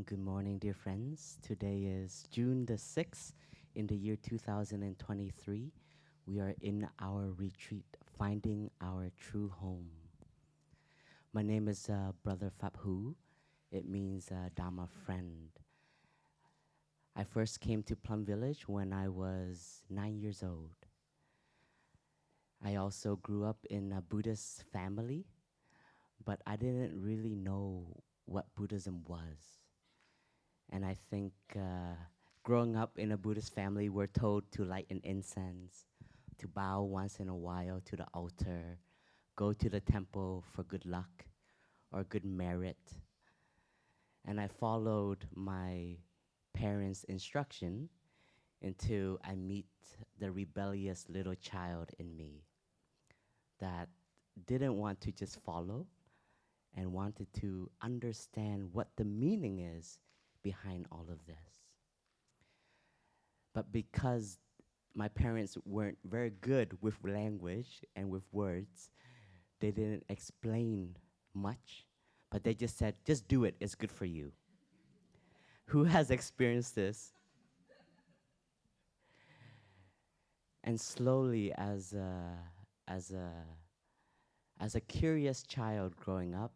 Good morning, dear friends. Today is June the 6th in the year 2023. We are in our retreat, Finding Our True Home. My name is Brother Pháp. It means Dharma friend. I first came to Plum Village when I was 9 years old. I also grew up in a Buddhist family, but I didn't really know what Buddhism was. And I think growing up in a Buddhist family, we're told to light an incense, to bow once in a while to the altar, go to the temple for good luck or good merit. And I followed my parents' instruction until I meet the rebellious little child in me that didn't want to just follow and wanted to understand what the meaning is behind all of this. But because my parents weren't very good with language and with words, they didn't explain much, but they just said, just do it, it's good for you. Who has experienced this? And slowly, as a curious child growing up,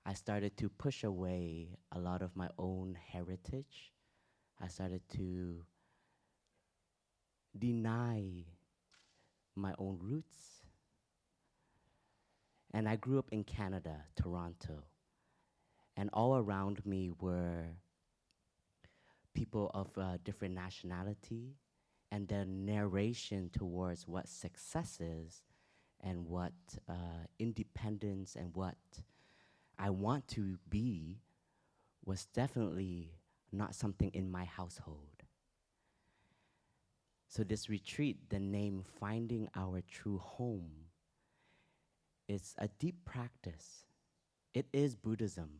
I started to push away a lot of my own heritage. I started to deny my own roots. And I grew up in Canada, Toronto. And all around me were people of different nationality, and their narration towards what success is and what independence and what I want to be was definitely not something in my household. So this retreat, the name Finding Our True Home, is a deep practice. It is Buddhism.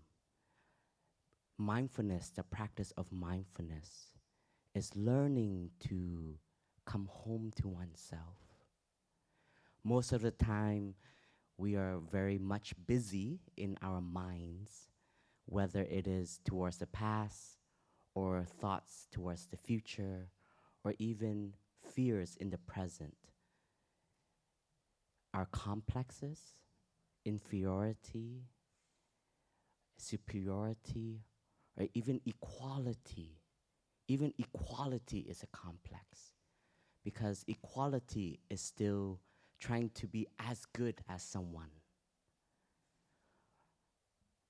Mindfulness, the practice of mindfulness, is learning to come home to oneself. Most of the time, we are very much busy in our minds, whether it is towards the past or thoughts towards the future or even fears in the present. Our complexes, inferiority, superiority, or even equality. Even equality is a complex because equality is still trying to be as good as someone.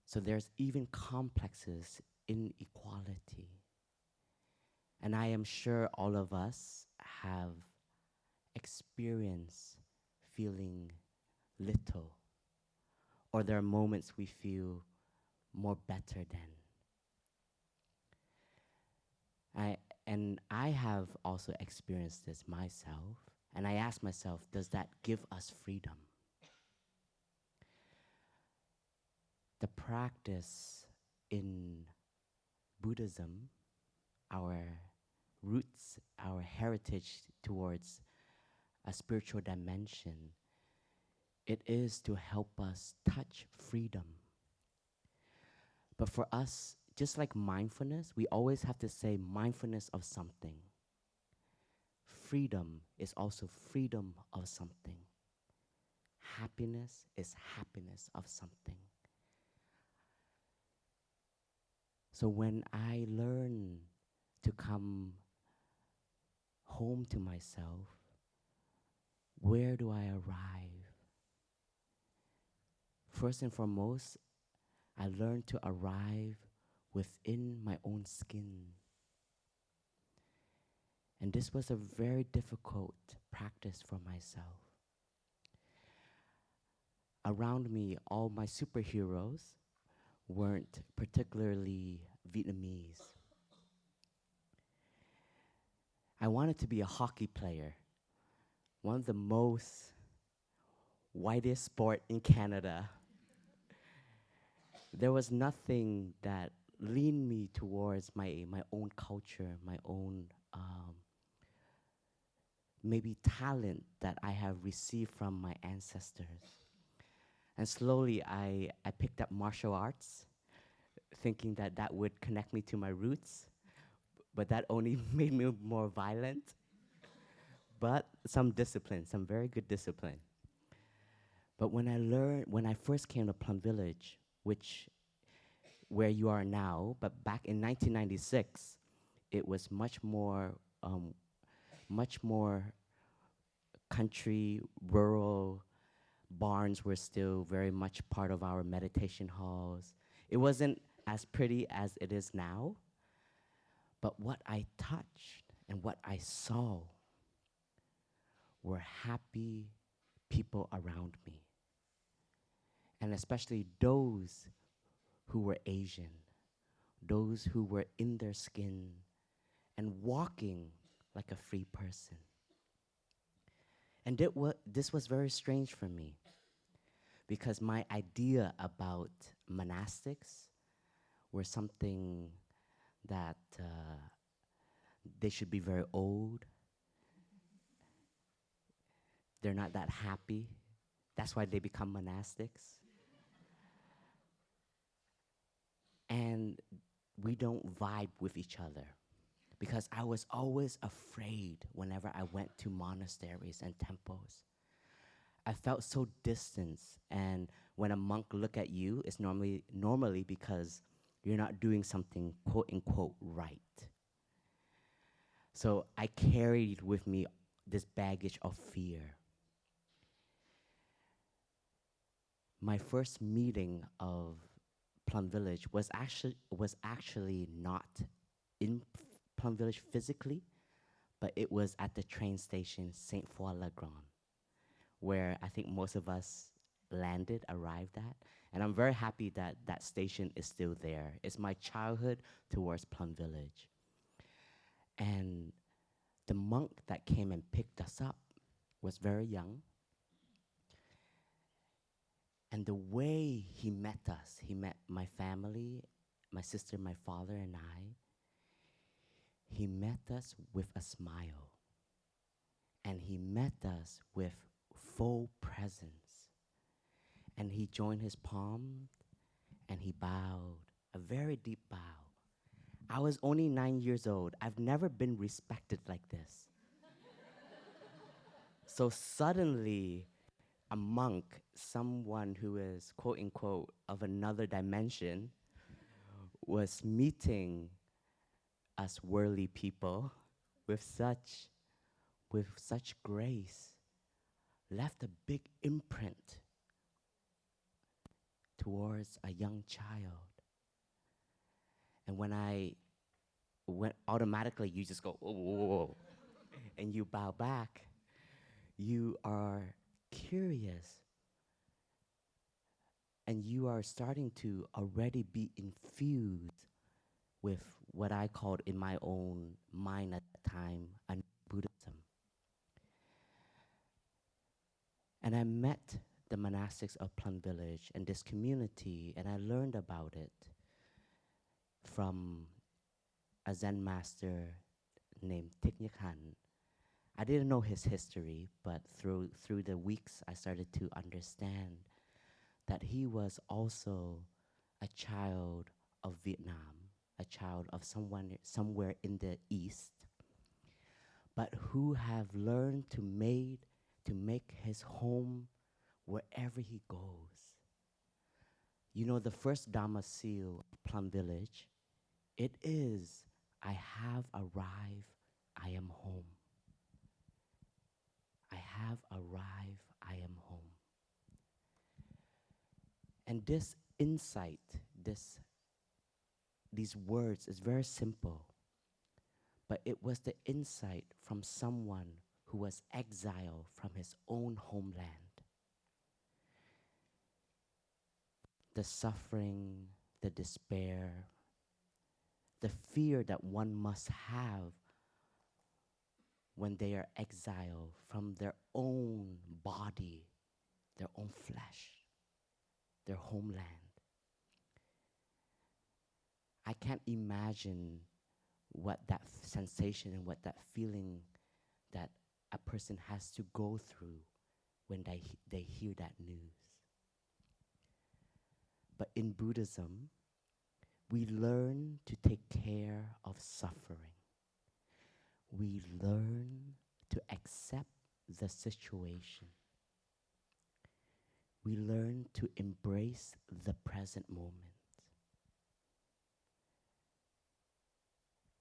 So there's even complexes in equality. And I am sure all of us have experienced feeling little, or there are moments we feel more better than. I have also experienced this myself, and I ask myself, does that give us freedom? The practice in Buddhism, our roots, our heritage towards a spiritual dimension, it is to help us touch freedom. But for us, just like mindfulness, we always have to say mindfulness of something. Freedom is also freedom of something. Happiness is happiness of something. So when I learn to come home to myself, where do I arrive? First and foremost, I learn to arrive within my own skin. And this was a very difficult practice for myself. Around me, all my superheroes weren't particularly Vietnamese. I wanted to be a hockey player, one of the most whitest sport in Canada. There was nothing that leaned me towards my own culture, my own maybe talent that I have received from my ancestors. And slowly I picked up martial arts thinking that that would connect me to my roots, but that only made me more violent. But some discipline, some very good discipline. But when I first came to Plum Village, which where you are now, but back in 1996, it was much more country, rural. Barns were still very much part of our meditation halls. It wasn't as pretty as it is now, but what I touched and what I saw were happy people around me, and especially those who were Asian, those who were in their skin and walking like a free person. And this was very strange for me because my idea about monastics were something that they should be very old. They're not that happy. That's why they become monastics. And we don't vibe with each other because I was always afraid whenever I went to monasteries and temples. I felt so distant, and when a monk look at you, it's normally because you're not doing something quote unquote right. So I carried with me this baggage of fear. My first meeting of Plum Village was actually not in Plum Village physically, but it was at the train station Saint Foy Le Grand, where I think most of us arrived at. And I'm very happy that that station is still there. It's my childhood towards Plum Village. And the monk that came and picked us up was very young. And the way he met us, he met my family, my sister, my father, and I. He met us with a smile. And he met us with full presence. And he joined his palm and he bowed, a very deep bow. I was only 9 years old. I've never been respected like this. So suddenly, a monk, someone who is quote unquote of another dimension, was meeting us worldly people with such grace, left a big imprint towards a young child. And when automatically you just go, whoa, whoa, whoa, and you bow back, you are curious. And you are starting to already be infused with what I called in my own mind at the time, Buddhism. And I met the monastics of Plum Village and this community, and I learned about it from a Zen master named Thich Nhat Hanh. I didn't know his history, but through the weeks I started to understand that he was also a child of Vietnam, a child of someone somewhere in the East, but who have learned to make his home wherever he goes. You know, the first Dharma seal of Plum Village, it is, I have arrived, I am home. I have arrived, I am home. And this insight, these words is very simple, but it was the insight from someone who was exiled from his own homeland. The suffering, the despair, the fear that one must have when they are exiled from their own body, their own flesh, their homeland. I can't imagine what that sensation and what that feeling that a person has to go through when they hear that news. But in Buddhism, We learn to take care of suffering. We learn to accept the situation. We learn to embrace the present moment.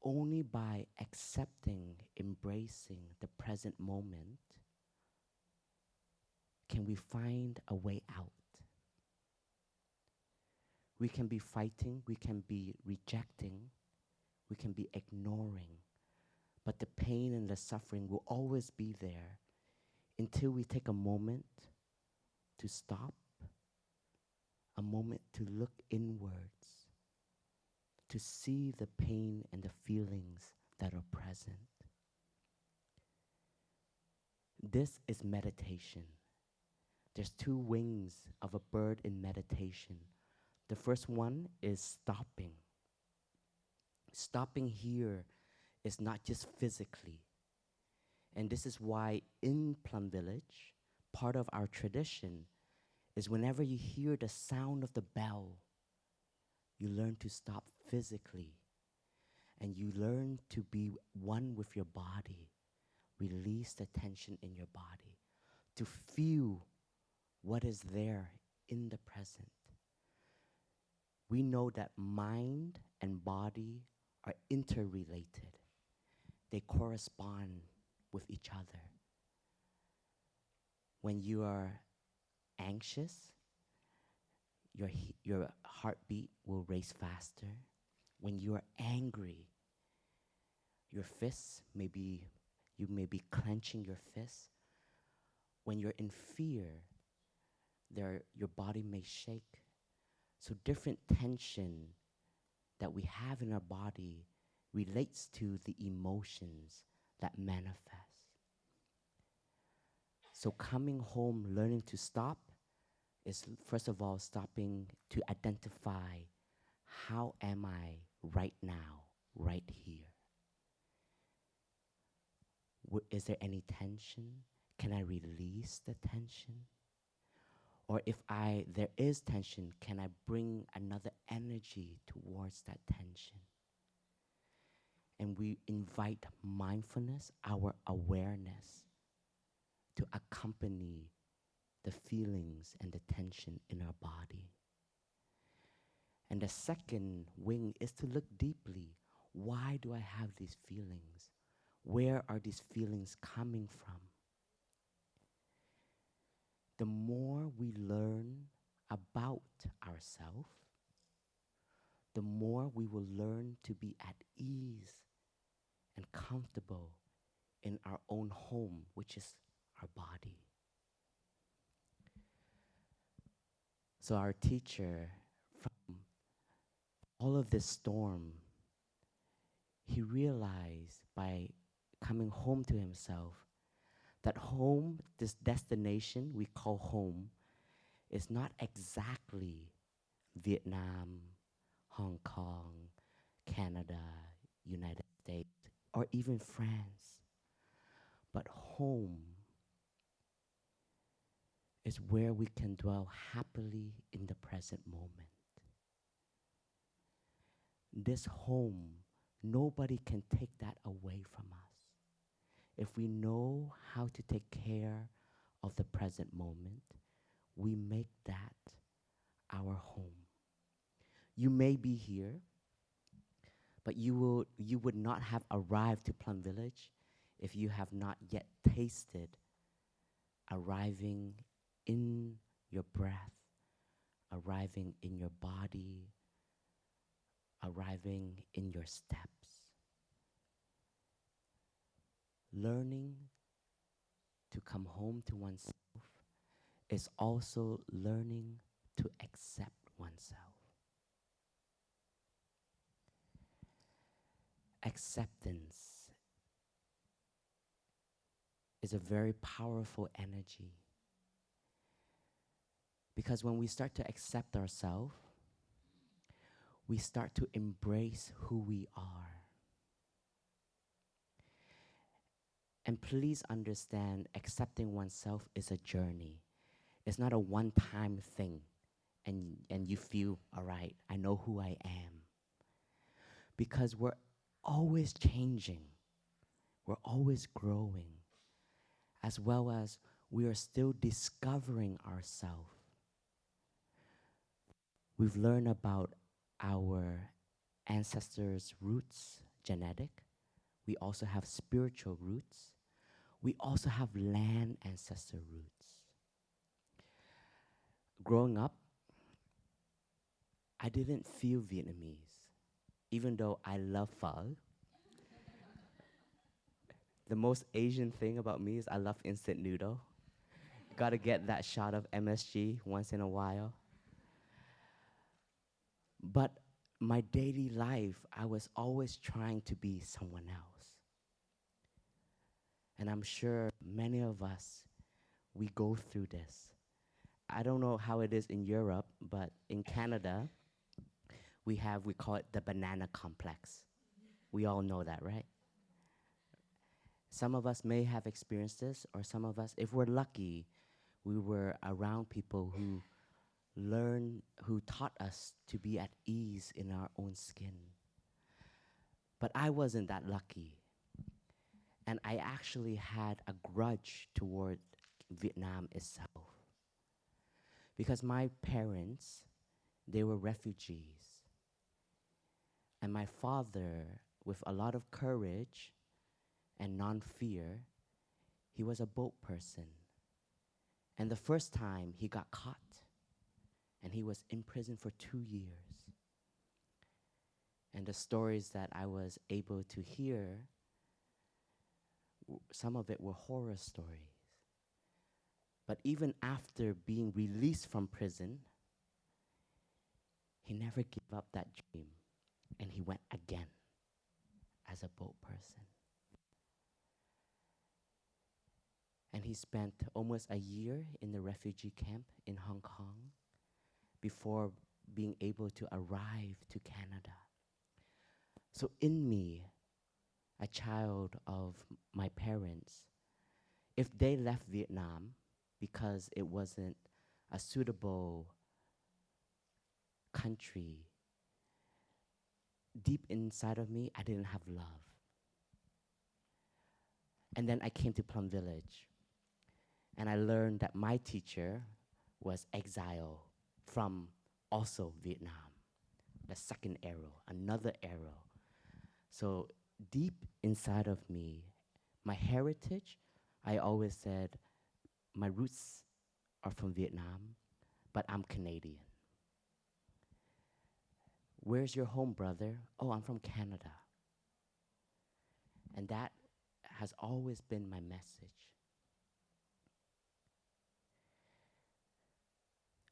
Only by accepting, embracing the present moment can we find a way out. We can be fighting, we can be rejecting, we can be ignoring, but the pain and the suffering will always be there until we take a moment to stop, a moment to look inwards, to see the pain and the feelings that are present. This is meditation. There's two wings of a bird in meditation. The first one is stopping. Stopping here is not just physically. And this is why in Plum Village, part of our tradition is whenever you hear the sound of the bell, you learn to stop physically. And you learn to be one with your body. Release the tension in your body. To feel what is there in the present. We know that mind and body are interrelated. They correspond with each other. When you are anxious, your heartbeat will race faster. When you are angry, your fists you may be clenching your fists. When you're in fear, your body may shake. So different tension that we have in our body relates to the emotions that manifest. So coming home, learning to stop, is first of all stopping to identify how am I right now, right here. Is there any tension? Can I release the tension? Or if there is tension, can I bring another energy towards that tension? And we invite mindfulness, our awareness, to accompany the feelings and the tension in our body. And the second wing is to look deeply. Why do I have these feelings? Where are these feelings coming from? The more we learn about ourselves, the more we will learn to be at ease and comfortable in our own home, which is our body. So our teacher, from all of this storm, he realized by coming home to himself that home, this destination we call home, is not exactly Vietnam, Hong Kong, Canada, United States, or even France. But home is where we can dwell happily in the present moment. This home, nobody can take that away from us. If we know how to take care of the present moment, we make that our home. You may be here, but you would not have arrived to Plum Village if you have not yet tasted arriving in your breath, arriving in your body, arriving in your steps. Learning to come home to oneself is also learning to accept oneself. Acceptance is a very powerful energy. Because when we start to accept ourselves, we start to embrace who we are. And please understand, accepting oneself is a journey. It's not a one-time thing, and you feel, all right, I know who I am. because we're always changing, we're always growing, as well as we are still discovering ourselves. We've learned about our ancestors' roots, genetic. We also have spiritual roots. We also have land ancestor roots. Growing up, I didn't feel Vietnamese, even though I love pho. The most Asian thing about me is I love instant noodle. Gotta get that shot of MSG once in a while. But my daily life, I was always trying to be someone else. And I'm sure many of us, we go through this. I don't know how it is in Europe, but in Canada, we call it the banana complex. We all know that, right? Some of us may have experienced this, or some of us, if we're lucky, we were around people who taught us to be at ease in our own skin. But I wasn't that lucky. And I actually had a grudge toward Vietnam itself. Because my parents, they were refugees. And my father, with a lot of courage and non-fear, he was a boat person. And the first time he got caught, and he was in prison for 2 years. And the stories that I was able to hear, some of it were horror stories. But even after being released from prison, he never gave up that dream, and he went again as a boat person. And he spent almost a year in the refugee camp in Hong Kong before being able to arrive to Canada. So in me, a child of my parents, if they left Vietnam because it wasn't a suitable country, deep inside of me, I didn't have love. And then I came to Plum Village, and I learned that my teacher was exiled from also Vietnam, the second arrow, another arrow. So deep inside of me, my heritage, I always said, my roots are from Vietnam, but I'm Canadian. Where's your home, brother? Oh, I'm from Canada. And that has always been my message.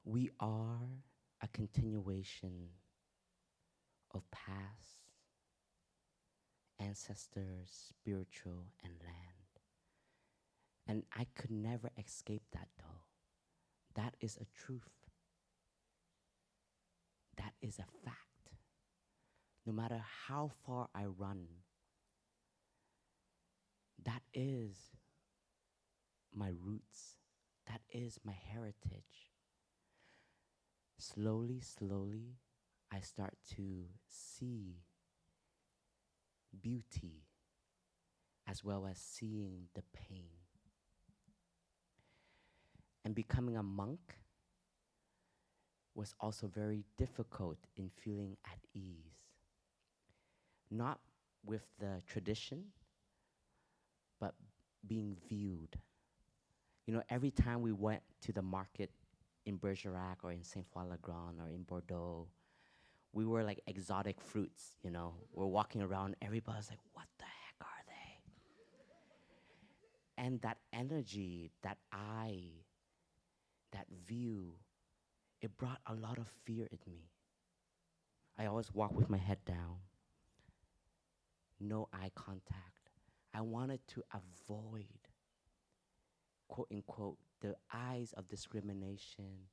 We are a continuation of past, ancestors, spiritual, and land. And I could never escape that, though. That is a truth. That is a fact. No matter how far I run, that is my roots. That is my heritage. Slowly, slowly, I start to see beauty as well as seeing the pain. And becoming a monk was also very difficult in feeling at ease. Not with the tradition, but being viewed. You know, every time we went to the market in Bergerac or in Saint-Foy-le-Grand or in Bordeaux, we were like exotic fruits, you know. We're walking around, everybody's like, what the heck are they? And that energy, that eye, that view, it brought a lot of fear in me. I always walk with my head down, no eye contact. I wanted to avoid, quote unquote, the eyes of discrimination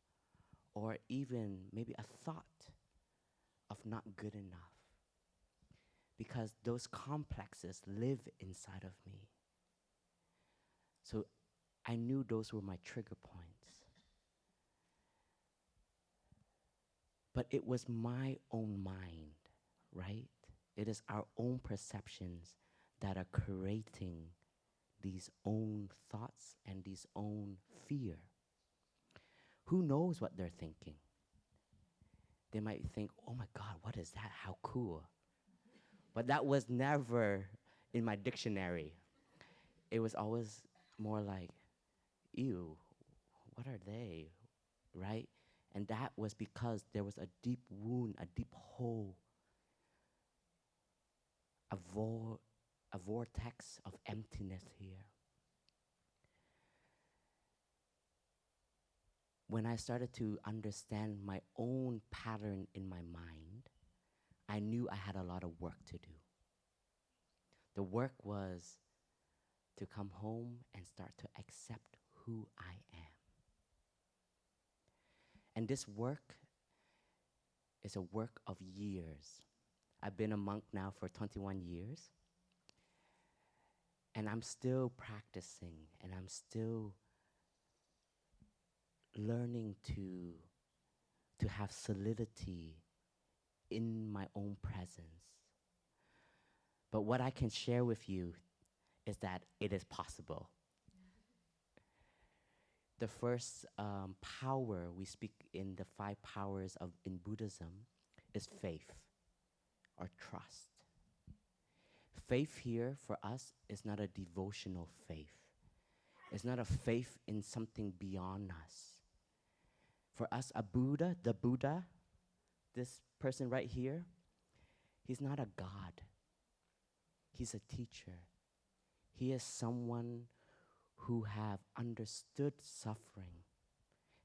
or even maybe a thought of not good enough, because those complexes live inside of me. So I knew those were my trigger points. But it was my own mind, right? It is our own perceptions that are creating these own thoughts and these own fear. Who knows what they're thinking? They might think, oh my God, what is that? How cool. But that was never in my dictionary. It was always more like, ew, what are they, right? And that was because there was a deep wound, a deep hole, a vortex of emptiness here. When I started to understand my own pattern in my mind, I knew I had a lot of work to do. The work was to come home and start to accept who I am. And this work is a work of years. I've been a monk now for 21 years, and I'm still practicing, and I'm still learning to have solidity in my own presence. But what I can share with you is that it is possible. The first power we speak in the 5 powers in Buddhism is faith or trust. Faith here for us is not a devotional faith. It's not a faith in something beyond us. For us, the Buddha, this person right here, he's not a god. He's a teacher. He is someone who have understood suffering,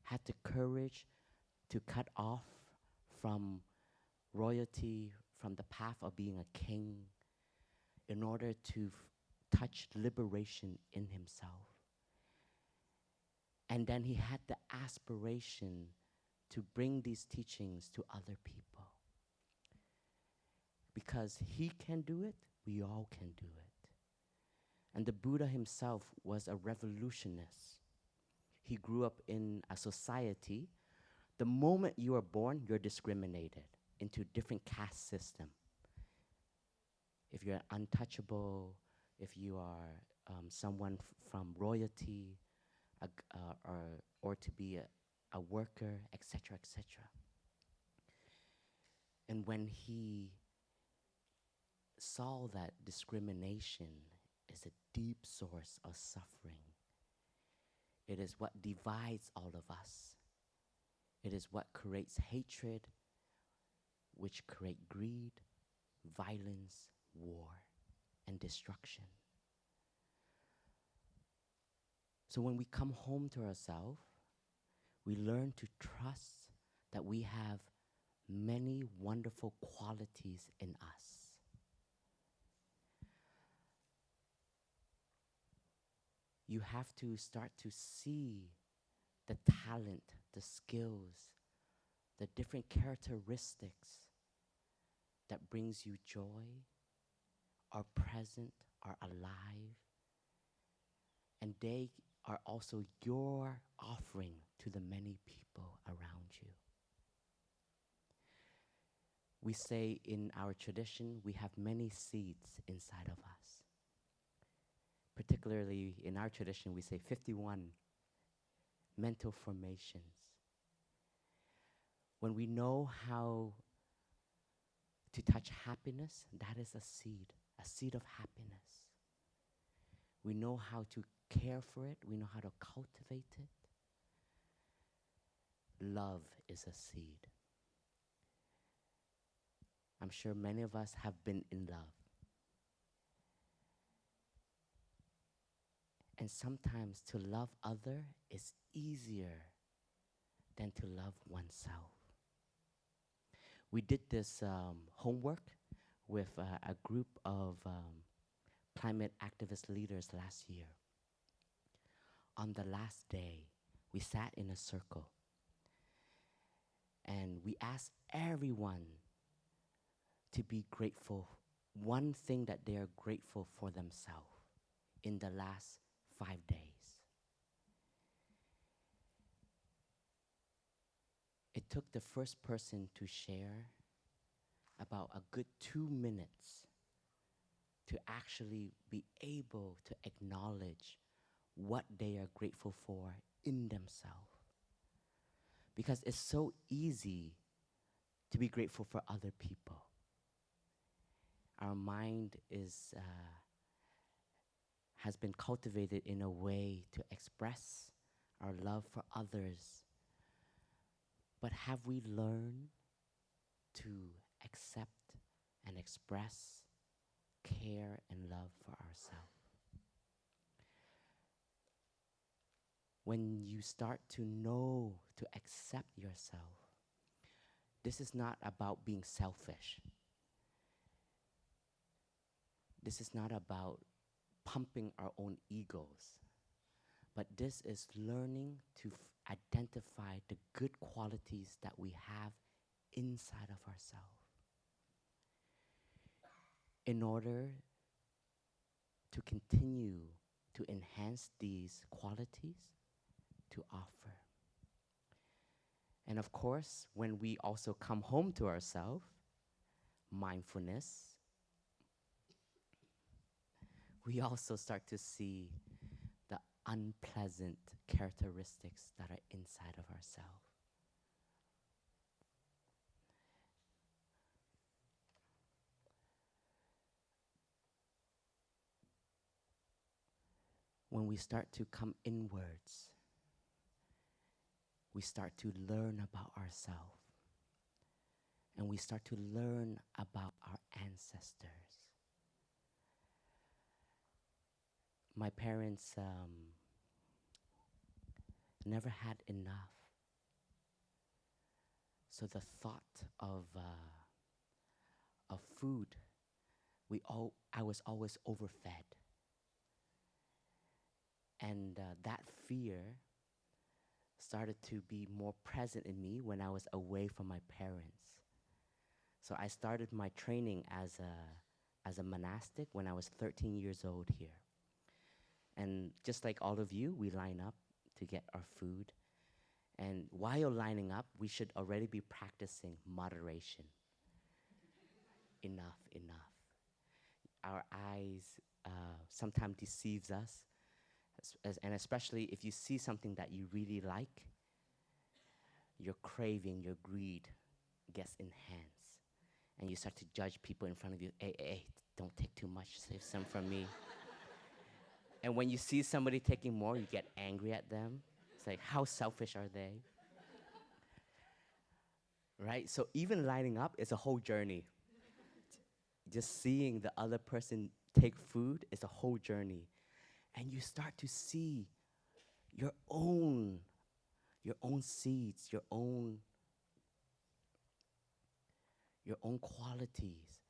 had the courage to cut off from royalty, from the path of being a king, in order to touch liberation in himself. And then he had the aspiration to bring these teachings to other people. Because he can do it, we all can do it. And the Buddha himself was a revolutionist. He grew up in a society. The moment you are born, you're discriminated into different caste system. If you're untouchable, if you are someone from royalty, or to be a worker, etc., etc. And when he saw that discrimination is a deep source of suffering, it is what divides all of us. It is what creates hatred, which create greed, violence, war, and destruction. So when we come home to ourselves, we learn to trust that we have many wonderful qualities in us. You have to start to see the talent, the skills, the different characteristics that brings you joy, are present, are alive, and they are also your offering to the many people around you. We say in our tradition, we have many seeds inside of us. Particularly in our tradition, we say 51 mental formations. When we know how to touch happiness, that is a seed of happiness. We know how to care for it. We know how to cultivate it. Love is a seed. I'm sure many of us have been in love. And sometimes to love other is easier than to love oneself. We did this homework with a group of climate activist leaders last year. On the last day, we sat in a circle and we asked everyone to be grateful, one thing that they are grateful for themselves in the last 5 days. It took the first person to share about a good 2 minutes to actually be able to acknowledge what they are grateful for in themselves. Because it's so easy to be grateful for other people. Our mind has been cultivated in a way to express our love for others. But have we learned to accept and express care and love for ourselves? When you start to know to accept yourself, this is not about being selfish. This is not about pumping our own egos. But this is learning to identify the good qualities that we have inside of ourselves in order to continue to enhance these qualities to offer. And of course, when we also come home to ourselves, mindfulness, we also start to see the unpleasant characteristics that are inside of ourselves. When we start to come inwards, we start to learn about ourselves. And we start to learn about our ancestors. My parents never had enough. So the thought of food, I was always overfed. And that fear started to be more present in me when I was away from my parents. So I started my training as a monastic when I was 13 years old here. And just like all of you, we line up to get our food. And while lining up, we should already be practicing moderation. Enough, enough. Our eyes sometimes deceives us, and especially if you see something that you really like, your craving, your greed gets enhanced. And you start to judge people in front of you. Hey, don't take too much, save some for me. And when you see somebody taking more, you get angry at them. It's like, how selfish are they? Right? So even lining up is a whole journey. Just seeing the other person take food is a whole journey. And you start to see your own seeds, your own qualities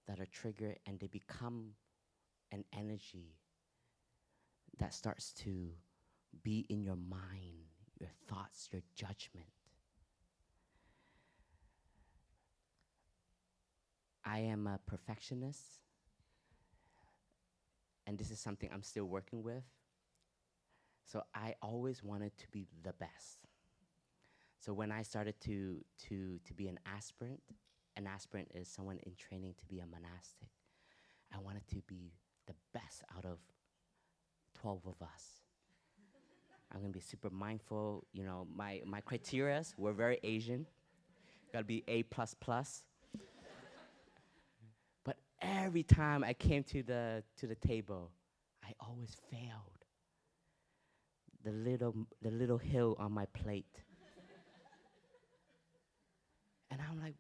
that are triggered, and they become an energy that starts to be in your mind, your thoughts, your judgment. I am a perfectionist, and this is something I'm still working with. So I always wanted to be the best. So when I started to be an aspirant is someone in training to be a monastic. I wanted to be the best out of 12 of us. I'm gonna be super mindful. You know, my criterias were very Asian. Gotta be A++. But every time I came to the table, I always failed. The little hill on my plate. And I'm like,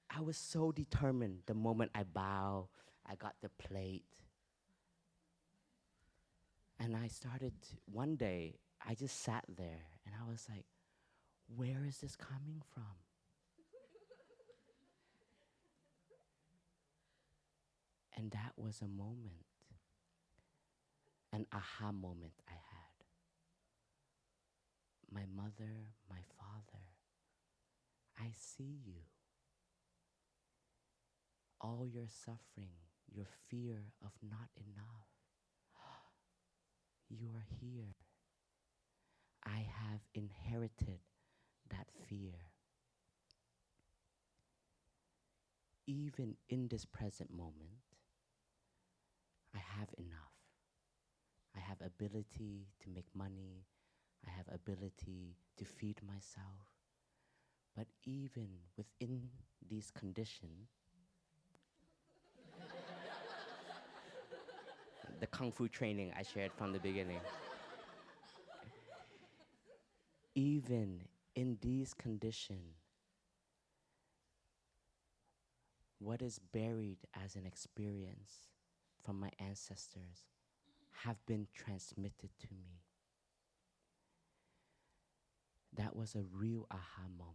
I was so determined. The moment I bow, I got the plate. And I started, one day, I just sat there and I was like, where is this coming from? And that was a moment, an aha moment I had. My mother, my father, I see you. All your suffering, your fear of not enough. You are here. I have inherited that fear. even in this present moment, I have enough. I have ability to make money. I have ability to feed myself. But even within these conditions, the Kung Fu training I shared from the beginning, even in these conditions, what is buried as an experience from my ancestors have been transmitted to me. That was a real aha moment.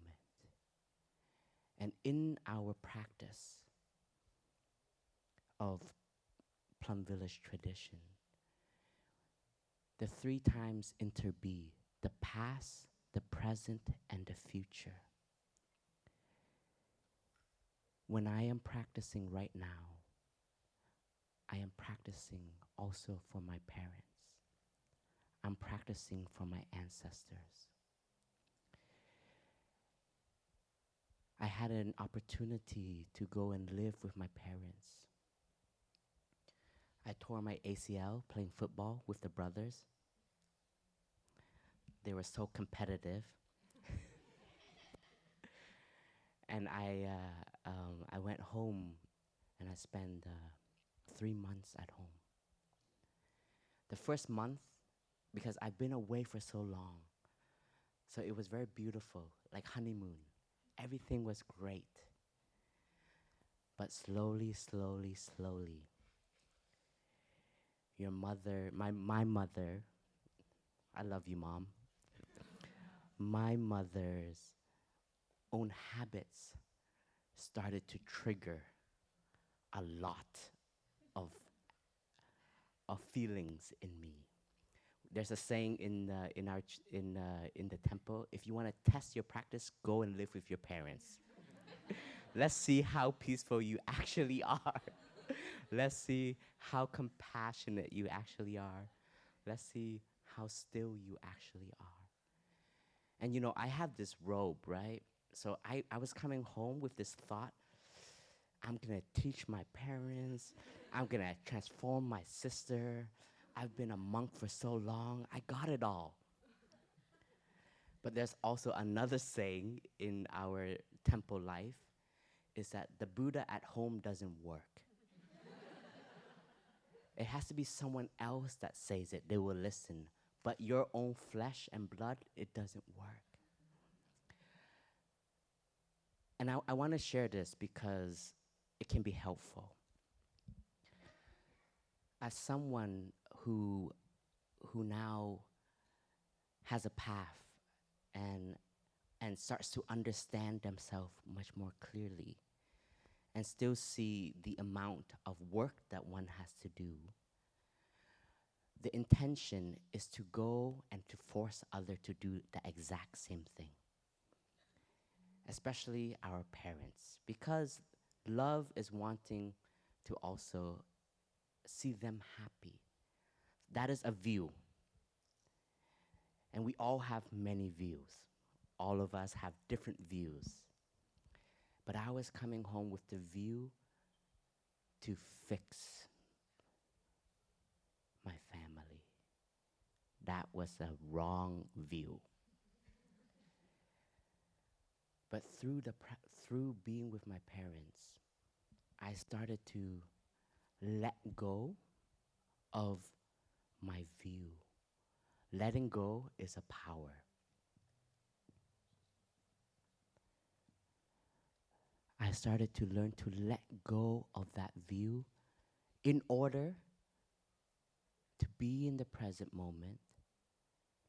And in our practice of Plum Village tradition, the 3 times interbe, the past, the present, and the future. When I am practicing right now, I am practicing also for my parents. I'm practicing for my ancestors. I had an opportunity to go and live with my parents. I tore my ACL playing football with the brothers. They were so competitive. And I went home and I spent 3 months at home. The first month, because I've been away for so long, so it was very beautiful, like honeymoon. Everything was great. But slowly, slowly, slowly, your mother, my mother, I love you, Mom. My mother's own habits started to trigger a lot of feelings in me. There's a saying in the temple: if you want to test your practice, go and live with your parents. Let's see how peaceful you actually are. Let's see how compassionate you actually are. Let's see how still you actually are. And I have this robe, right? So I was coming home with this thought: I'm gonna teach my parents, I'm gonna transform my sister. I've been a monk for so long, I got it all. But there's also another saying in our temple life, is that the Buddha at home doesn't work. It has to be someone else that says it, they will listen. But your own flesh and blood, it doesn't work. And I want to share this because it can be helpful. As someone who now has a path and starts to understand themselves much more clearly and still see the amount of work that one has to do, the intention is to go and to force others to do the exact same thing, especially our parents, because love is wanting to also see them happy. That is a view. And we all have many views. All of us have different views. But I was coming home with the view to fix my family. That was a wrong view. But through being with my parents, I started to let go of my view. Letting go is a power. I started to learn to let go of that view in order to be in the present moment,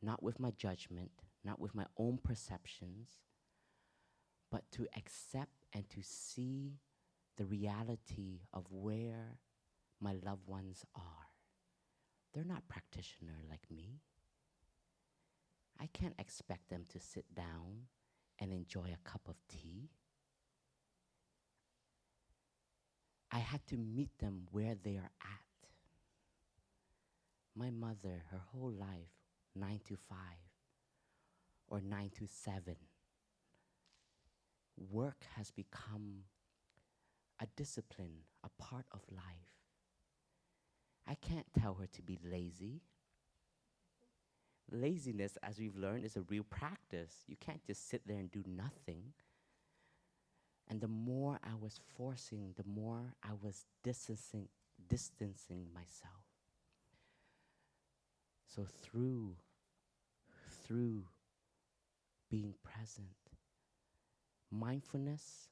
not with my judgment, not with my own perceptions, but to accept and to see the reality of where my loved ones are. They're not practitioners like me. I can't expect them to sit down and enjoy a cup of tea. I had to meet them where they are at. My mother, her whole life, 9 to 5 or 9 to 7. Work has become a discipline, a part of life. I can't tell her to be lazy. Laziness, as we've learned, is a real practice. You can't just sit there and do nothing. And the more I was forcing, the more I was distancing myself. So through being present, mindfulness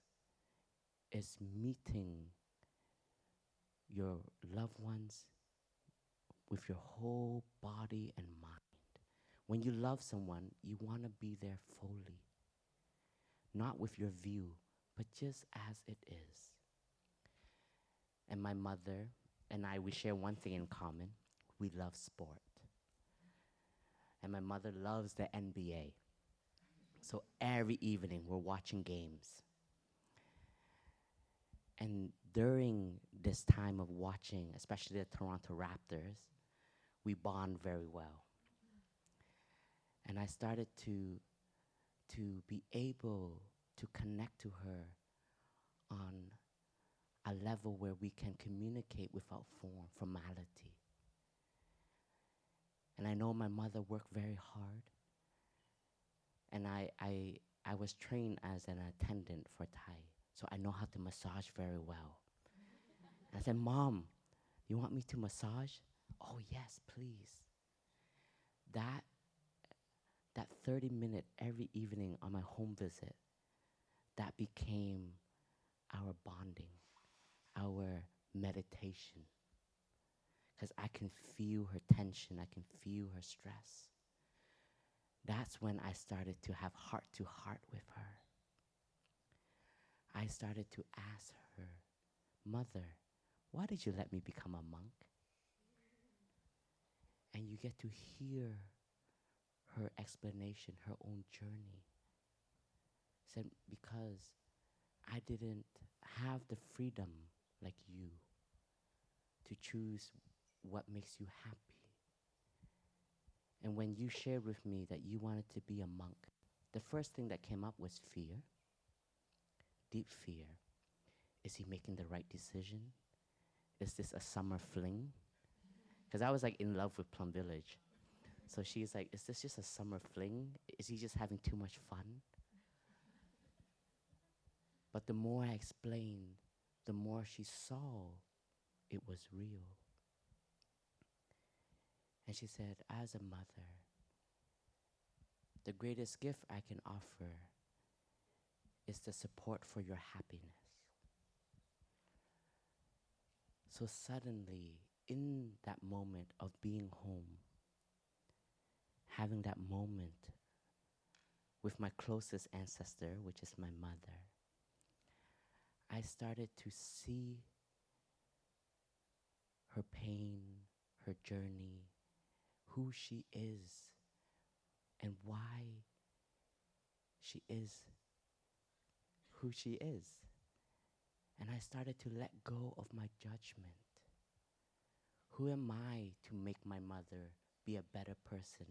is meeting your loved ones with your whole body and mind. When you love someone, you want to be there fully, not with your view, but just as it is. And my mother and I, we share one thing in common. We love sport. And my mother loves the NBA. So every evening we're watching games. And during this time of watching, especially the Toronto Raptors, we bond very well. And I started to be able to connect to her on a level where we can communicate without formality. And I know my mother worked very hard. And I was trained as an attendant for Thai, so I know how to massage very well. I said, Mom, you want me to massage? Oh, yes, please. That 30-minute every evening on my home visit, that became our bonding, our meditation. Because I can feel her tension, I can feel her stress. That's when I started to have heart-to-heart with her. I started to ask her, Mother, why did you let me become a monk? And you get to hear her explanation, her own journey. Said, because I didn't have the freedom like you to choose what makes you happy. And when you shared with me that you wanted to be a monk, the first thing that came up was fear, deep fear. Is he making the right decision? Is this a summer fling? Because I was like in love with Plum Village. So she's like, is this just a summer fling? Is he just having too much fun? But the more I explained, the more she saw it was real. And she said, as a mother, the greatest gift I can offer is the support for your happiness. So suddenly, in that moment of being home, having that moment with my closest ancestor, which is my mother, I started to see her pain, her journey, who she is, and why she is who she is. And I started to let go of my judgment. Who am I to make my mother be a better person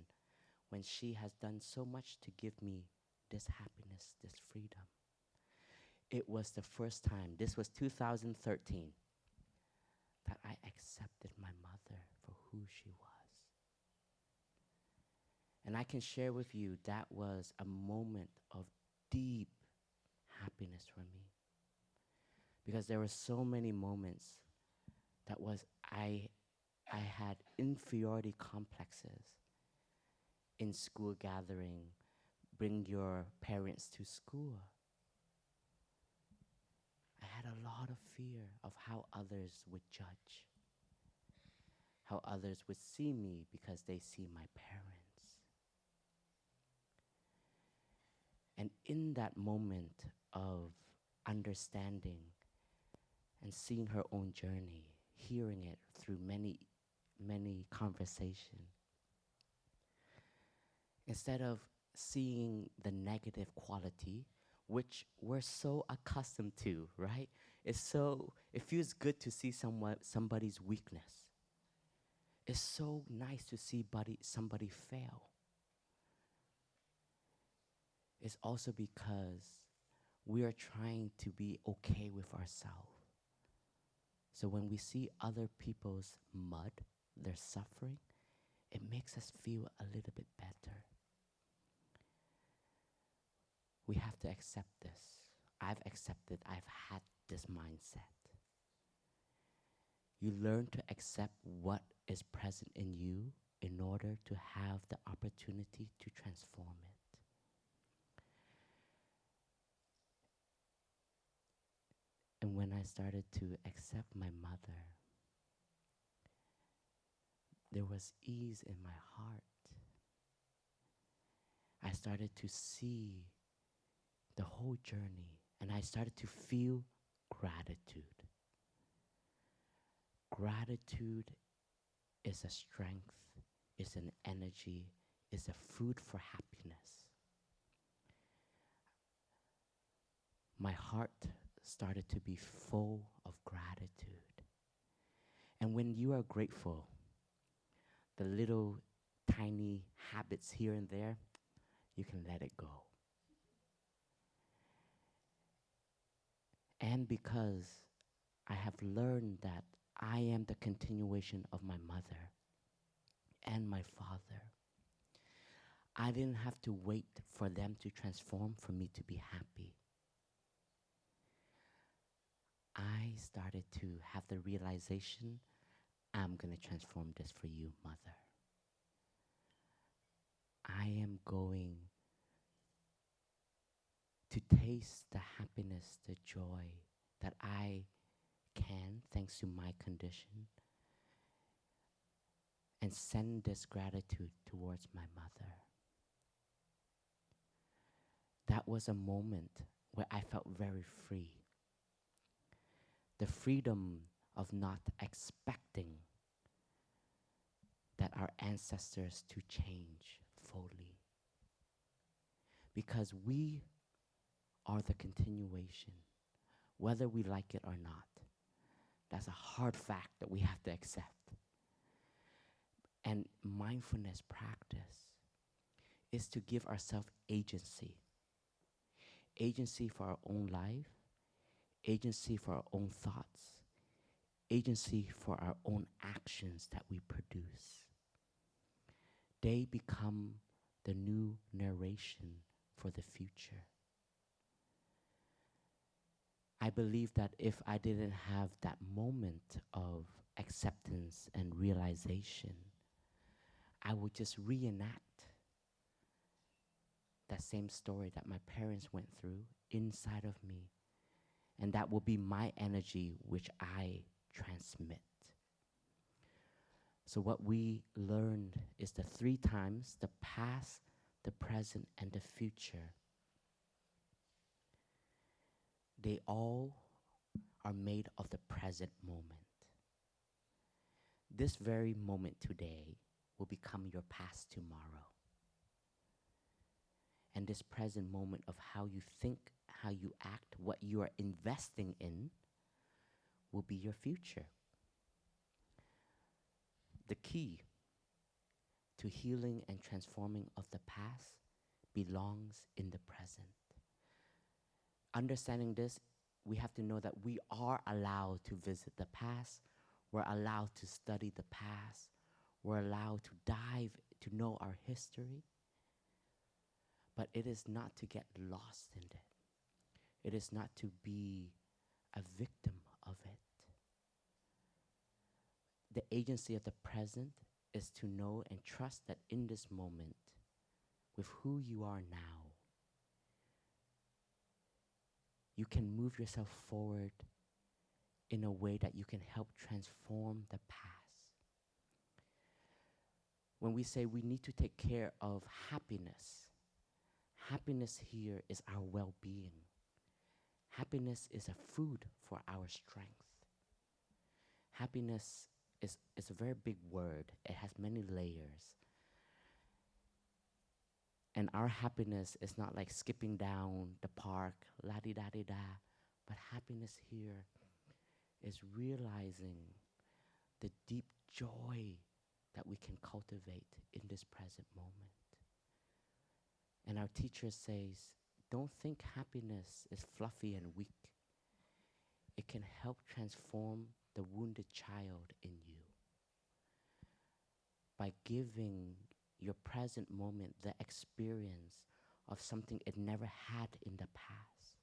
when she has done so much to give me this happiness, this freedom? It was the first time, this was 2013, that I accepted my mother for who she was. And I can share with you that was a moment of deep happiness for me. Because there were so many moments that was I had inferiority complexes in school gathering, bring your parents to school. I had a lot of fear of how others would judge, how others would see me because they see my parents. And in that moment of understanding and seeing her own journey, hearing it through many conversations, instead of seeing the negative quality, which we're so accustomed to, right? It feels good to see somebody's weakness. It's so nice to see somebody fail. It's also because we are trying to be okay with ourselves. So when we see other people's mud, their suffering, it makes us feel a little bit better. We have to accept this. I've accepted, I've had this mindset. You learn to accept what is present in you in order to have the opportunity to transform it. And when I started to accept my mother, there was ease in my heart. I started to see the whole journey, and I started to feel gratitude. Gratitude is a strength, is an energy, is a food for happiness. My heart started to be full of gratitude. And when you are grateful, the little tiny habits here and there, you can let it go. And because I have learned that I am the continuation of my mother and my father, I didn't have to wait for them to transform for me to be happy. I started to have the realization, I'm going to transform this for you, mother. I am going to taste the happiness, the joy that I can, thanks to my condition, and send this gratitude towards my mother. That was a moment where I felt very free. The freedom of not expecting that our ancestors to change fully. Because we are the continuation, whether we like it or not. That's a hard fact that we have to accept. And mindfulness practice is to give ourselves agency. Agency for our own life, agency for our own thoughts, agency for our own actions that we produce. They become the new narration for the future. I believe that if I didn't have that moment of acceptance and realization, I would just reenact that same story that my parents went through inside of me. And that will be my energy which I transmit. So what we learned is the 3 times, the past, the present, and the future. They all are made of the present moment. This very moment today will become your past tomorrow. And this present moment of how you think, how you act, what you are investing in will be your future. The key to healing and transforming of the past belongs in the present. Understanding this, we have to know that we are allowed to visit the past. We're allowed to study the past. We're allowed to dive to know our history. But it is not to get lost in it. It is not to be a victim of it. The agency of the present is to know and trust that in this moment, with who you are now, you can move yourself forward in a way that you can help transform the past. When we say we need to take care of happiness, happiness here is our well-being. Happiness is a food for our strength. Happiness is a very big word. It has many layers. And our happiness is not like skipping down the park, la-di-da-di-da. But happiness here is realizing the deep joy that we can cultivate in this present moment. And our teacher says, don't think happiness is fluffy and weak. It can help transform the wounded child in you. By giving your present moment the experience of something it never had in the past.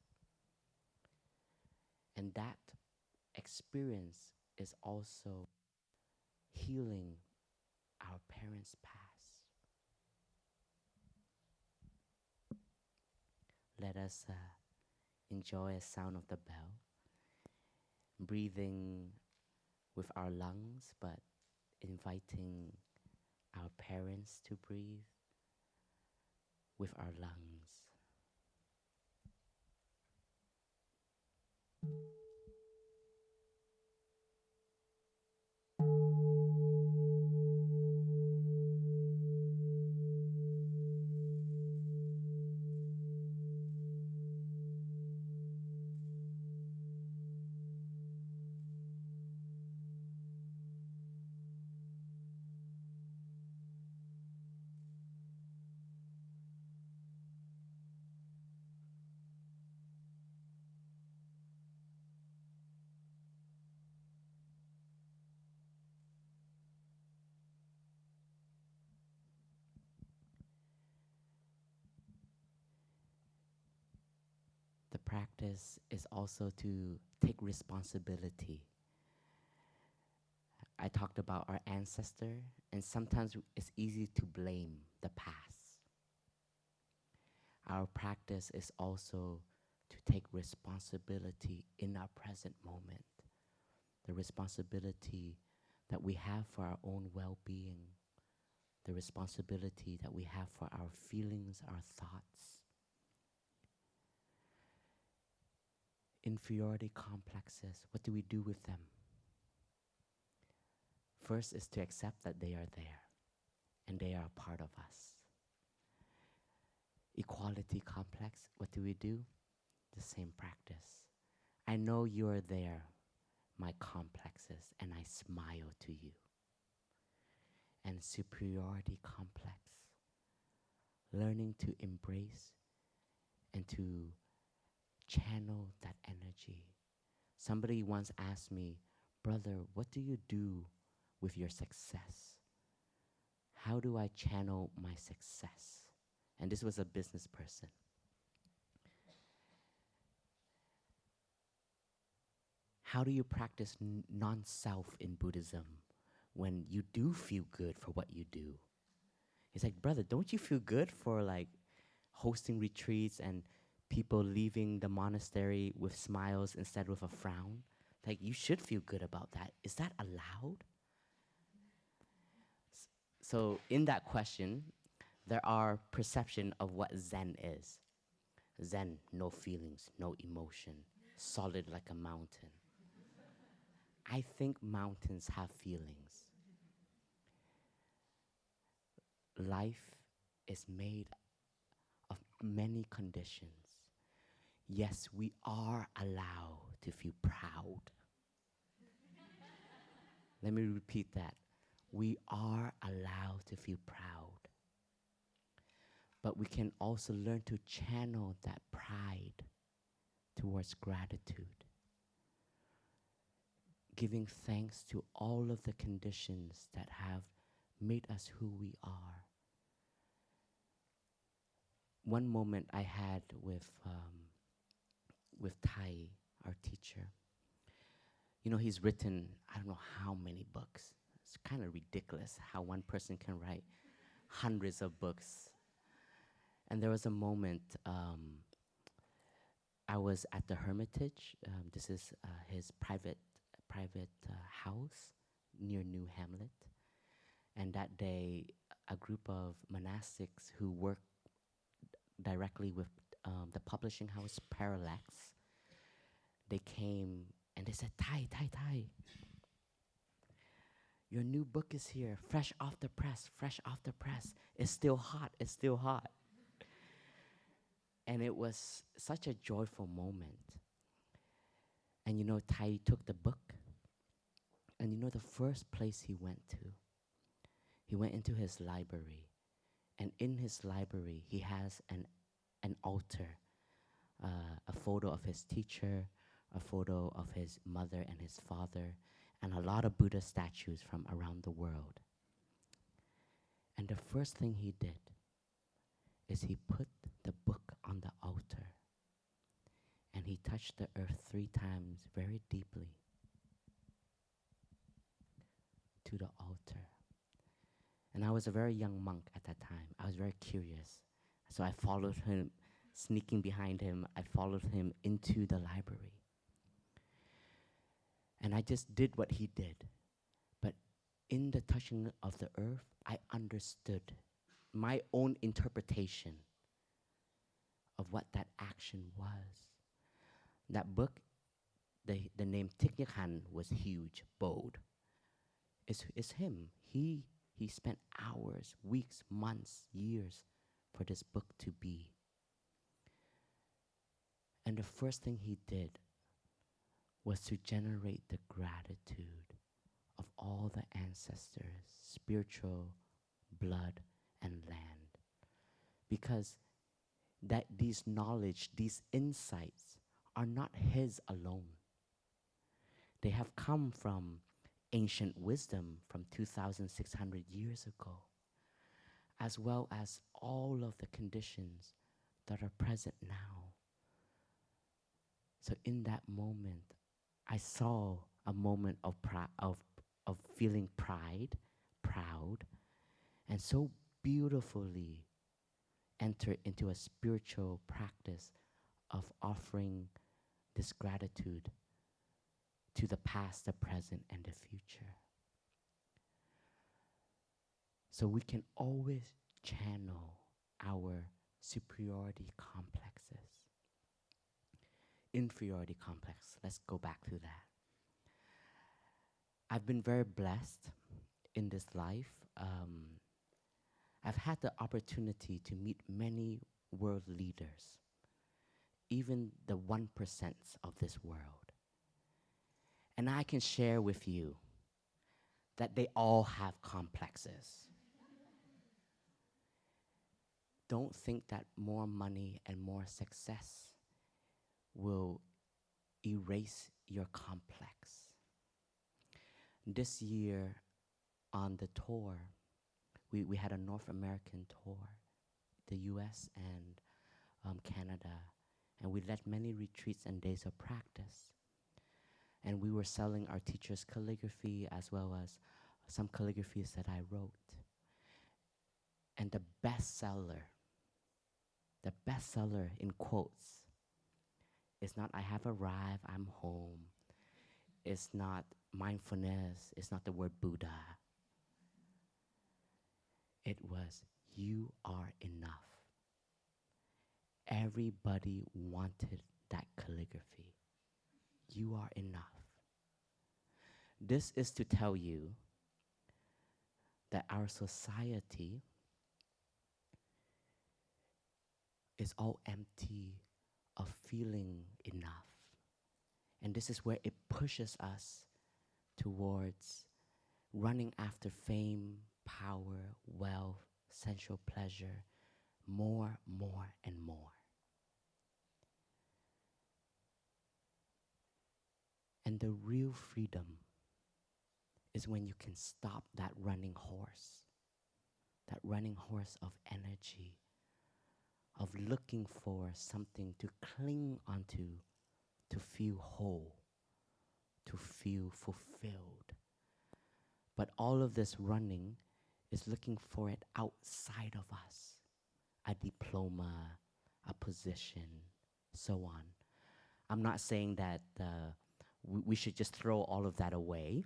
And that experience is also healing our parents' past. Let us enjoy a sound of the bell, breathing with our lungs, but inviting our parents to breathe with our lungs. The practice is also to take responsibility. I talked about our ancestor, and sometimes it's easy to blame the past. Our practice is also to take responsibility in our present moment. The responsibility that we have for our own well-being, the responsibility that we have for our feelings, our thoughts. Inferiority complexes, what do we do with them? First is to accept that they are there and they are a part of us. Equality complex, what do? The same practice. I know you are there, my complexes, and I smile to you. And superiority complex, learning to embrace and to channel that energy. Somebody once asked me, brother, what do you do with your success? How do I channel my success? And this was a business person. How do you practice non-self in Buddhism when you do feel good for what you do? He's like, brother, don't you feel good for like hosting retreats and people leaving the monastery with smiles instead of a frown? Like, you should feel good about that. Is that allowed? So in that question, there are perception of what Zen is. Zen, no feelings, no emotion, solid like a mountain. I think mountains have feelings. Life is made of many conditions. Yes, we are allowed to feel proud. Let me repeat that. We are allowed to feel proud. But we can also learn to channel that pride towards gratitude. Giving thanks to all of the conditions that have made us who we are. One moment I had with Tai, our teacher. You know, he's written, I don't know how many books. It's kind of ridiculous how one person can write hundreds of books. And there was a moment, I was at the Hermitage. This is his private house near New Hamlet. And that day, a group of monastics who work directly with the publishing house, Parallax, they came and they said, Tai, your new book is here, fresh off the press. It's still hot. And it was such a joyful moment. And you know, Tai took the book, and you know the first place he went into his library. And in his library, he has an altar, a photo of his teacher, a photo of his mother and his father, and a lot of Buddha statues from around the world. And the first thing he did is he put the book on the altar, and he touched the earth 3 times very deeply to the altar. And I was a very young monk at that time. I was very curious. So I followed him, sneaking behind him. I followed him into the library. And I just did what he did. But in the touching of the earth, I understood my own interpretation of what that action was. That book, the name Thich Nhat Hanh was huge, bold. It's him. He spent hours, weeks, months, years for this book to be. And the first thing he did was to generate the gratitude of all the ancestors, spiritual, blood, and land. Because that these knowledge, these insights are not his alone. They have come from ancient wisdom from 2,600 years ago, as well as all of the conditions that are present now. So in that moment, I saw a moment of feeling pride, proud, and so beautifully enter into a spiritual practice of offering this gratitude to the past, the present, and the future. So we can always channel our superiority complexes. Inferiority complex, let's go back to that. I've been very blessed in this life. I've had the opportunity to meet many world leaders, even the 1% of this world. And I can share with you that they all have complexes. Don't think that more money and more success will erase your complex. This year on the tour, we had a North American tour, the US and Canada, and we led many retreats and days of practice. And we were selling our teacher's calligraphy as well as some calligraphies that I wrote. And the bestseller in quotes, is not "I have arrived, I'm home." It's not mindfulness. It's not the word Buddha. It was, "You are enough." Everybody wanted that calligraphy. You are enough. This is to tell you that our society is all empty of feeling enough. And this is where it pushes us towards running after fame, power, wealth, sensual pleasure, more, and more. And the real freedom is when you can stop that running horse of energy, of looking for something to cling onto, to feel whole, to feel fulfilled. But all of this running is looking for it outside of us, a diploma, a position, so on. I'm not saying that we should just throw all of that away,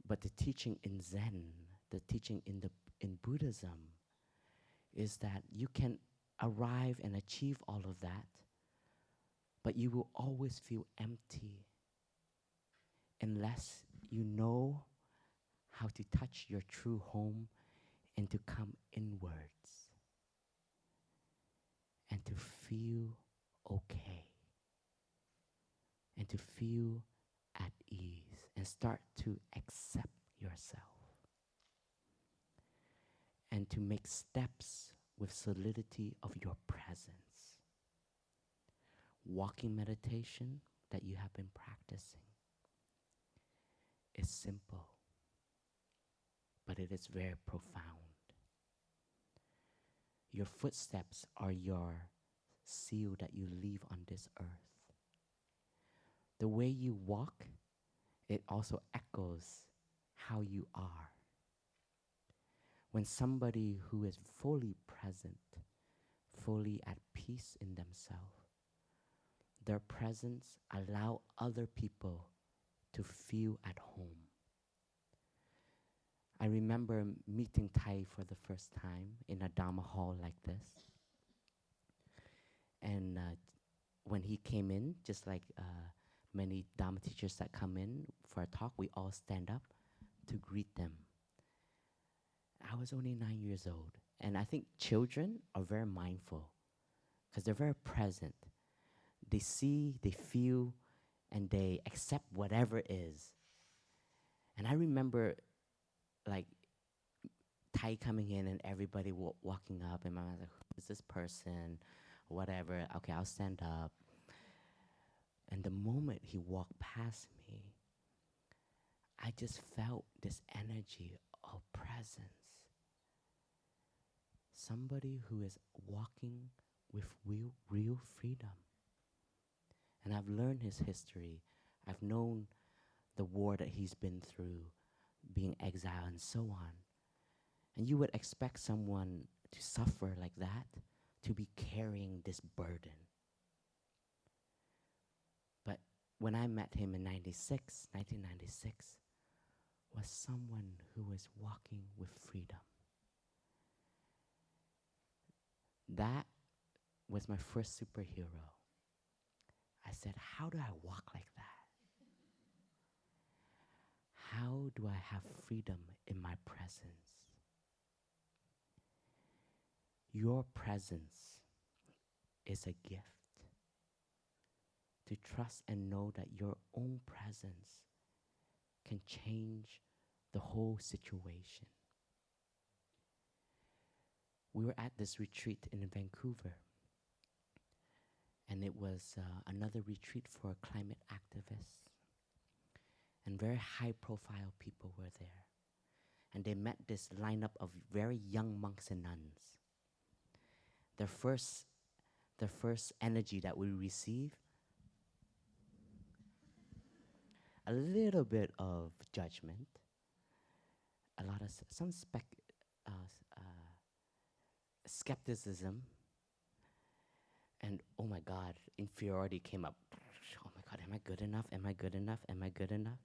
but the teaching in Zen, the teaching in Buddhism, is that you can arrive and achieve all of that, but you will always feel empty unless you know how to touch your true home and to come inwards and to feel okay and to feel at ease and start to accept yourself and to make steps with solidity of your presence. walking meditation that you have been practicing is simple, but it is very profound. Your footsteps are your seal that you leave on this earth. The way you walk, it also echoes how you are. When somebody who is fully present, fully at peace in themselves, their presence allow other people to feel at home. I remember meeting Tai for the first time in a Dharma hall like this. And when he came in, just like many Dharma teachers that come in for a talk, we all stand up to greet them. I was only 9 years old. And I think children are very mindful because they're very present. They see, they feel, and they accept whatever is. And I remember like Tai coming in and everybody walking up, and my mom was like, who is this person? Whatever. Okay, I'll stand up. And the moment he walked past me, I just felt this energy of presence. Somebody who is walking with real freedom. And I've learned his history. I've known the war that he's been through, being exiled and so on. And you would expect someone to suffer like that, to be carrying this burden. But when I met him in 1996, was someone who was walking with freedom. That was my first superhero. I said, how do I walk like that? How do I have freedom in my presence? Your presence is a gift. To trust and know that your own presence can change the whole situation. We were at this retreat in Vancouver, and it was another retreat for climate activists. And very high-profile people were there. And they met this lineup of very young monks and nuns. The first energy that we receive, a little bit of judgment, a lot of some skepticism, and oh my God, inferiority came up. Oh my God, am I good enough? Am I good enough? Am I good enough?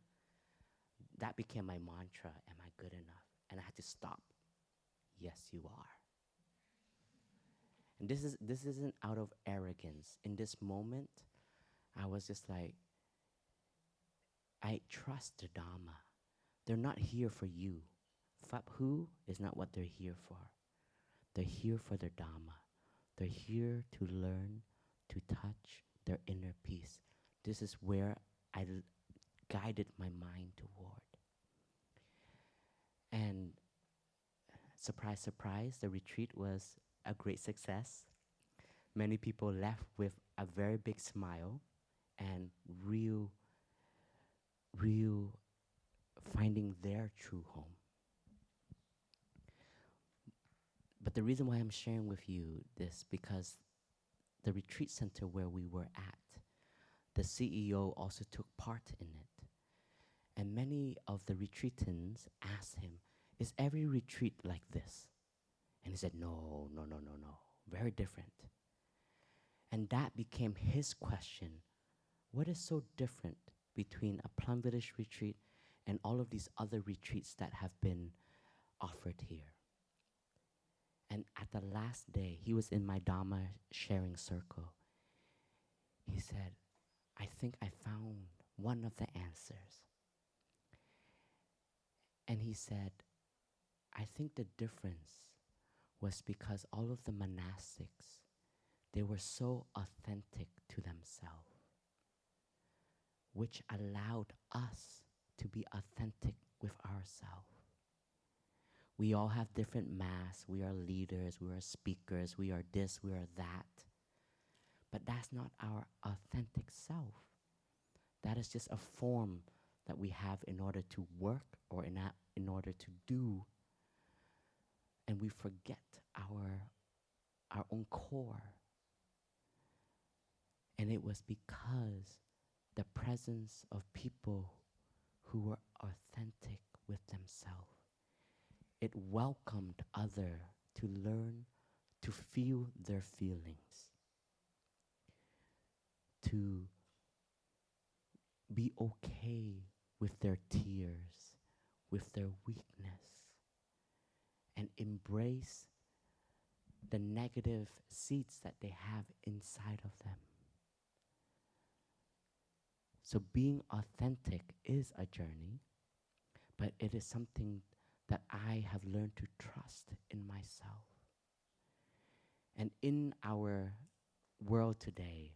That became my mantra, am I good enough? And I had to stop. Yes, you are. And this isn't out of arrogance. In this moment, I was just like, I trust the Dharma. They're not here for you. Pháp who is not what they're here for. They're here for their Dharma. They're here to learn, to touch their inner peace. This is where I guided my mind toward. And surprise, surprise, the retreat was a great success. Many people left with a very big smile and real finding their true home. But the reason why I'm sharing with you this, because the retreat center where we were at, the CEO also took part in it. And many of the retreatants asked him, is every retreat like this? And he said, no, very different. And that became his question. What is so different between a Plum Village retreat and all of these other retreats that have been offered here? And at the last day, he was in my Dharma sharing circle. He said, I think I found one of the answers. And he said, I think the difference was because all of the monastics, they were so authentic to themselves, which allowed us to be authentic with ourselves. We all have different masks. We are leaders, we are speakers, we are this, we are that. but that's not our authentic self. That is just a form that we have in order to work or in order to do, and we forget our own core. And it was because the presence of people who were authentic with themselves, it welcomed other to learn to feel their feelings, to be okay with their tears, with their weakness, and embrace the negative seeds that they have inside of them. So being authentic is a journey, but it is something that I have learned to trust in myself. And in our world today,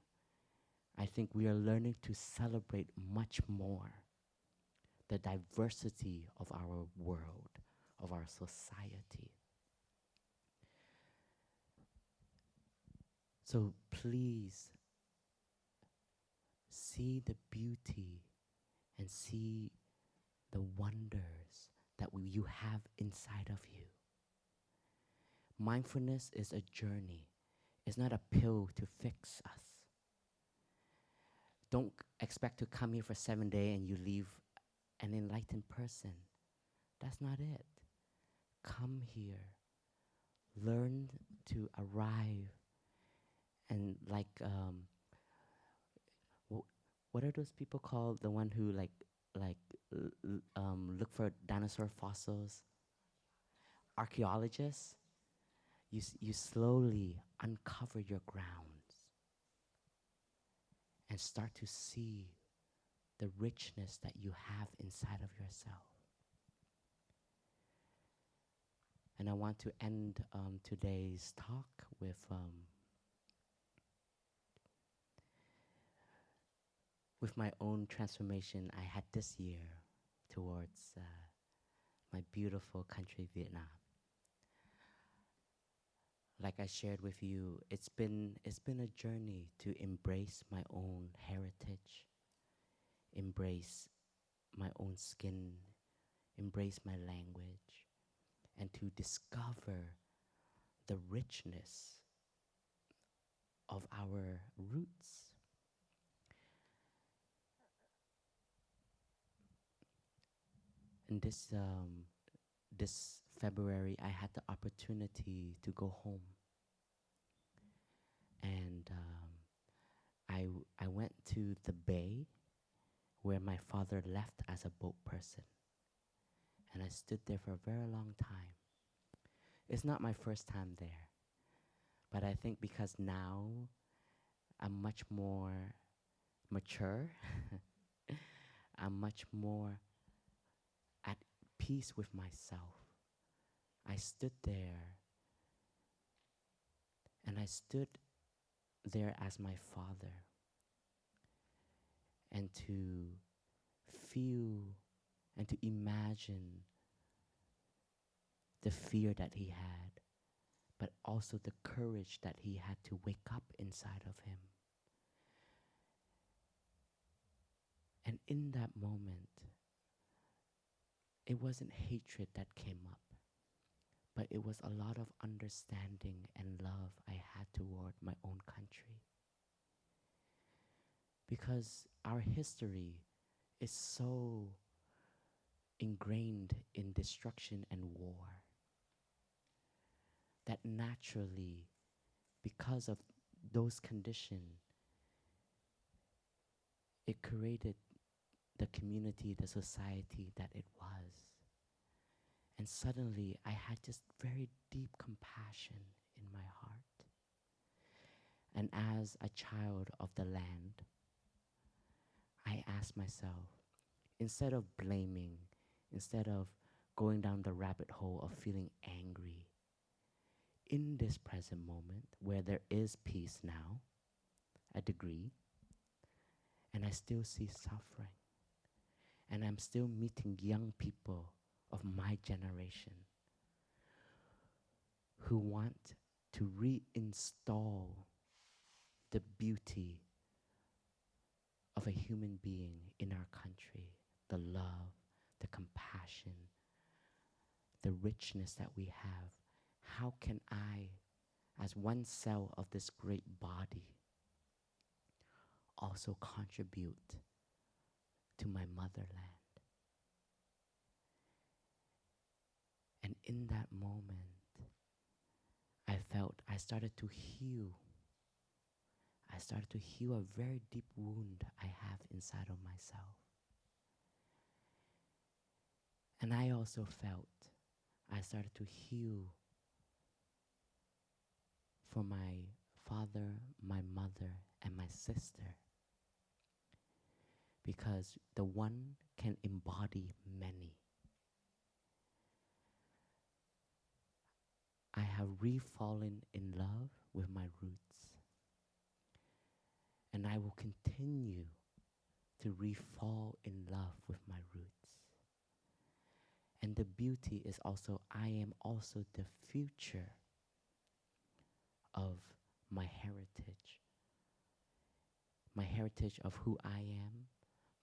I think we are learning to celebrate much more the diversity of our world, of our society. So please see the beauty and see the wonders that you have inside of you. Mindfulness is a journey. It's not a pill to fix us. Don't expect to come here for 7 days and you leave an enlightened person. That's not it. Come here. Learn to arrive and what are those people called? The one who look for dinosaur fossils? Archaeologists. You slowly uncover your grounds and start to see the richness that you have inside of yourself. And I want to end today's talk with my own transformation I had this year towards my beautiful country, Vietnam. Like I shared with you, it's been a journey to embrace my own heritage, embrace my own skin, embrace my language, and to discover the richness of our roots. And this February, I had the opportunity to go home, and I went to the bay where my father left as a boat person, and I stood there for a very long time. It's not my first time there, but I think because now I'm much more mature, I'm much more at peace with myself. I stood there, and I stood there as my father, and to feel and to imagine the fear that he had, but also the courage that he had to wake up inside of him. And in that moment, it wasn't hatred that came up, but it was a lot of understanding and love I had toward my own country. Because our history is so ingrained in destruction and war that naturally, because of those conditions, it created the community, the society that it was. And suddenly, I had just very deep compassion in my heart. And as a child of the land, I asked myself, instead of blaming, instead of going down the rabbit hole of feeling angry, in this present moment where there is peace now, a degree, and I still see suffering, and I'm still meeting young people of my generation who want to reinstall the beauty of a human being in our country, the love, the compassion, the richness that we have. How can I, as one cell of this great body, also contribute to my motherland? And in that moment, I started to heal. I started to heal a very deep wound I have inside of myself. And I also felt I started to heal for my father, my mother, and my sister. Because the one can embody many. I have re-fallen in love with my roots. And I will continue to re-fall in love with my roots. And the beauty is also, I am also the future of my heritage. My heritage of who I am,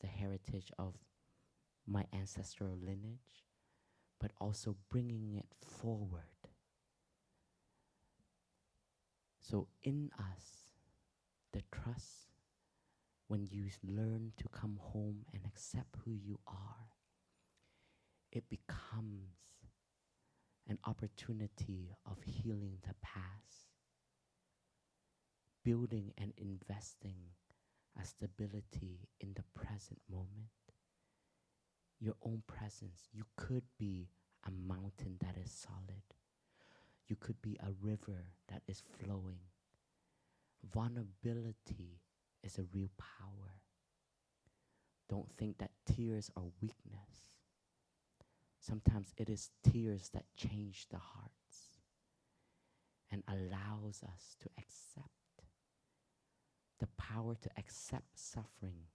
the heritage of my ancestral lineage, but also bringing it forward. So in us, the trust, when you learn to come home and accept who you are, it becomes an opportunity of healing the past, building and investing a stability in the present moment. Your own presence, you could be a mountain that is solid. You could be a river that is flowing. Vulnerability is a real power. Don't think that tears are weakness. Sometimes it is tears that change the hearts and allows us to accept. The power to accept suffering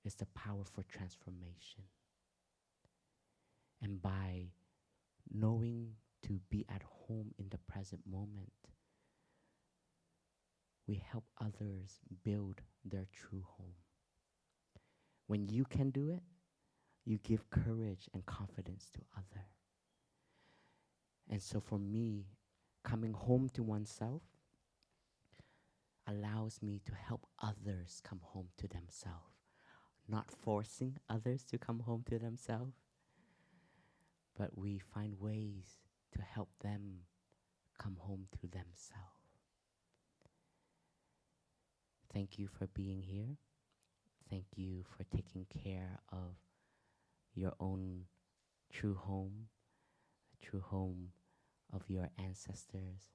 is the power for transformation. And by knowing to be at home in the present moment, we help others build their true home. When you can do it, you give courage and confidence to others. And so for me, coming home to oneself allows me to help others come home to themselves, not forcing others to come home to themselves, but we find ways to help them come home to themselves. Thank you for being here. Thank you for taking care of your own true home of your ancestors,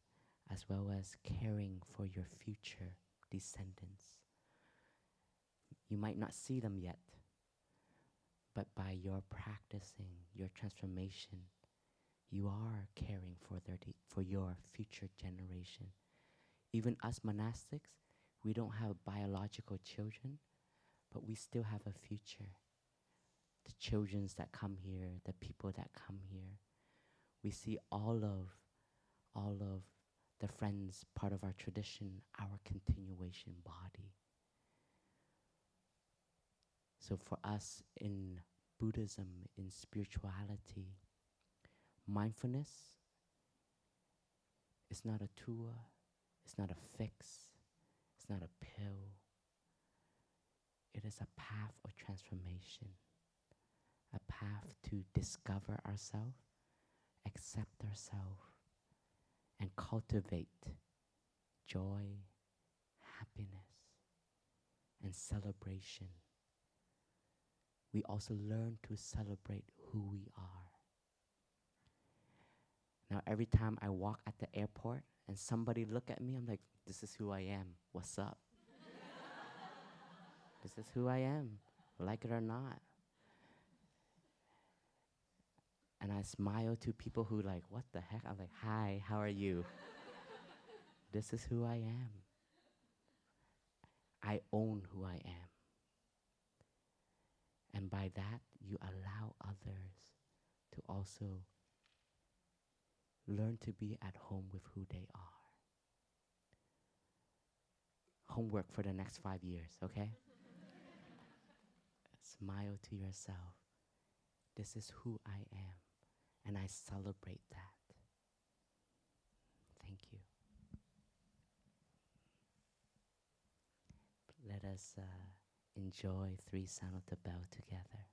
as well as caring for your future descendants. You might not see them yet, but by your practicing, your transformation, you are caring for your future generation. Even us monastics, we don't have biological children, but we still have a future. The children that come here, the people that come here, we see all of the friends, part of our tradition, our continuation body. So for us in Buddhism, in spirituality, mindfulness is not a tool, it's not a fix, it's not a pill. It is a path of transformation, a path to discover ourselves, accept ourselves, and cultivate joy, happiness, and celebration. We also learn to celebrate who we are. Now, every time I walk at the airport and somebody look at me, I'm like, this is who I am. What's up? This is who I am, like it or not. And I smile to people who like, what the heck? I'm like, hi, how are you? This is who I am. I own who I am. And by that, you allow others to also learn to be at home with who they are. homework for the next 5 years, okay? Smile to yourself. This is who I am, and I celebrate that. Thank you. Let us enjoy 3 sound of the bell together.